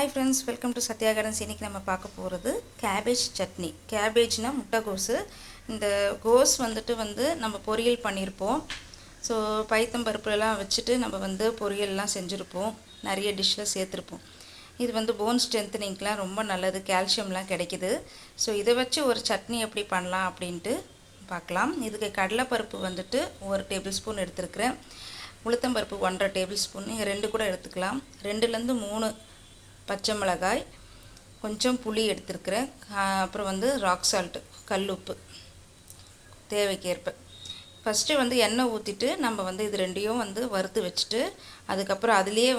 Hi friends, welcome to Sathya gardens. இன்றைக்கி நம்ம பார்க்க போகிறது கேபேஜ் சட்னி. கேபேஜ்னா முட்டைகோஸு. இந்த கோஸ் வந்துட்டு நம்ம பொரியல் பண்ணியிருப்போம். ஸோ பைத்தம்பருப்புலாம் வச்சுட்டு நம்ம பொரியல்லாம் செஞ்சுருப்போம், நிறைய டிஷ்ஷில் சேர்த்துருப்போம். இது போன் ஸ்ட்ரென்த்னிங்க்கெலாம் ரொம்ப நல்லது, கால்சியம்லாம் கிடைக்கிது. ஸோ இதை வச்சு ஒரு சட்னி எப்படி பண்ணலாம் அப்படின்ட்டு பார்க்கலாம். இதுக்கு கடலைப்பருப்பு 1 டேபிள் ஸ்பூன் எடுத்துருக்கிறேன். உளுத்தம்பருப்பு 1.5 டேபிள் ஸ்பூன், நீங்கள் 2 கூட எடுத்துக்கலாம். 2லேருந்து 3 பச்சை மிளகாய், கொஞ்சம் புளி எடுத்துருக்கிறேன். அப்புறம் ராக் சால்ட்டு, கல்லுப்பு தேவைக்கேற்ப. ஃபஸ்ட்டு எண்ணெய் ஊற்றிட்டு நம்ம இது ரெண்டையும் வறுத்து வச்சுட்டு அதுக்கப்புறம் அதுலேயே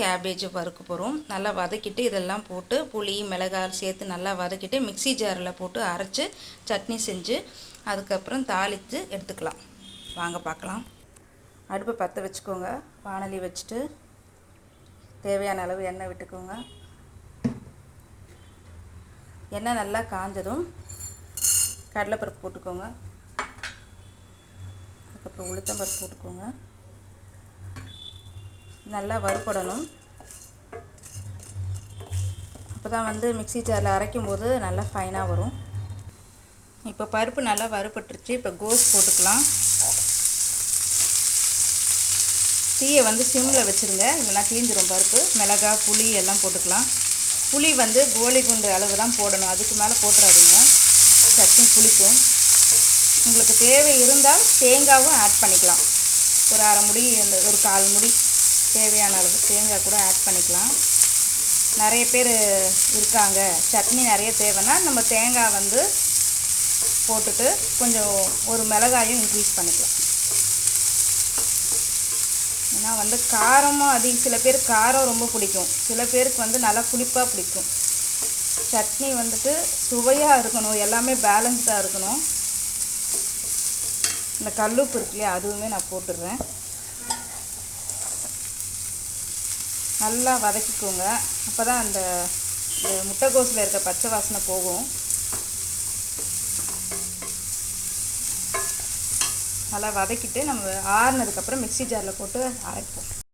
கேபேஜை வறுக்க போகிறோம். நல்லா வதக்கிட்டு இதெல்லாம் போட்டு புளி மிளகாய் சேர்த்து நல்லா வதக்கிட்டு மிக்ஸி ஜாரில் போட்டு அரைச்சி சட்னி செஞ்சு அதுக்கப்புறம் தாளித்து எடுத்துக்கலாம். வாங்க பார்க்கலாம். அடுப்பை பற்ற வச்சுக்கோங்க. வாணலி வச்சுட்டு தேவையான அளவு எண்ணெய் விட்டுக்கோங்க. எண்ணெய் நல்லா காஞ்சதும் கடலைப்பருப்பு போட்டுக்கோங்க. அதுக்கப்புறம் உளுத்தம்பருப்பு போட்டுக்கோங்க. நல்லா வறுபடணும். அப்போ தான் மிக்ஸி ஜாரில் அரைக்கும் போது நல்லா ஃபைனாக வரும். இப்போ பருப்பு நல்லா வறுபட்டுருச்சு. இப்போ கோஸ் போட்டுக்கலாம். தீயை சிம்மில் வச்சுருங்க, இல்லைனா தீஞ்சிரும் பருப்பு. மிளகாய் புளி எல்லாம் போட்டுக்கலாம். புளி கோலி குண்டு அளவு தான் போடணும், அதுக்கு மேலே போட்டுறாதீங்க, சட்னி புளிக்கும். உங்களுக்கு தேவை இருந்தால் தேங்காவும் ஆட் பண்ணிக்கலாம். ஒரு அரை முடி, ஒரு 1/4 முடி தேவையான அளவு தேங்காய் கூட ஆட் பண்ணிக்கலாம். நிறைய பேர் இருக்காங்க, சட்னி நிறைய தேவைன்னா நம்ம தேங்காய் போட்டுட்டு கொஞ்சம் ஒரு மிளகாயும் இன்க்ரீஸ் பண்ணிக்கலாம். ஏன்னா காரமும் சில பேர் காரம் ரொம்ப பிடிக்கும், சில பேருக்கு நல்லா புளிப்பாக பிடிக்கும். சட்னி சுவையாக இருக்கணும், எல்லாமே பேலன்ஸ்டாக இருக்கணும். இந்த கல்லுப்பு இருக்கு இல்லையா, அதுவுமே நான் போட்டுடுறேன். நல்லா வதக்கிக்கோங்க. அப்போ தான் அந்த முட்டைகோஸில் இருக்க பச்சை வாசனை போகும். நல்லா வதக்கிட்டு நம்ம ஆறுனதுக்கப்புறம் மிக்ஸி ஜாரில் போட்டு அரைப்போம்.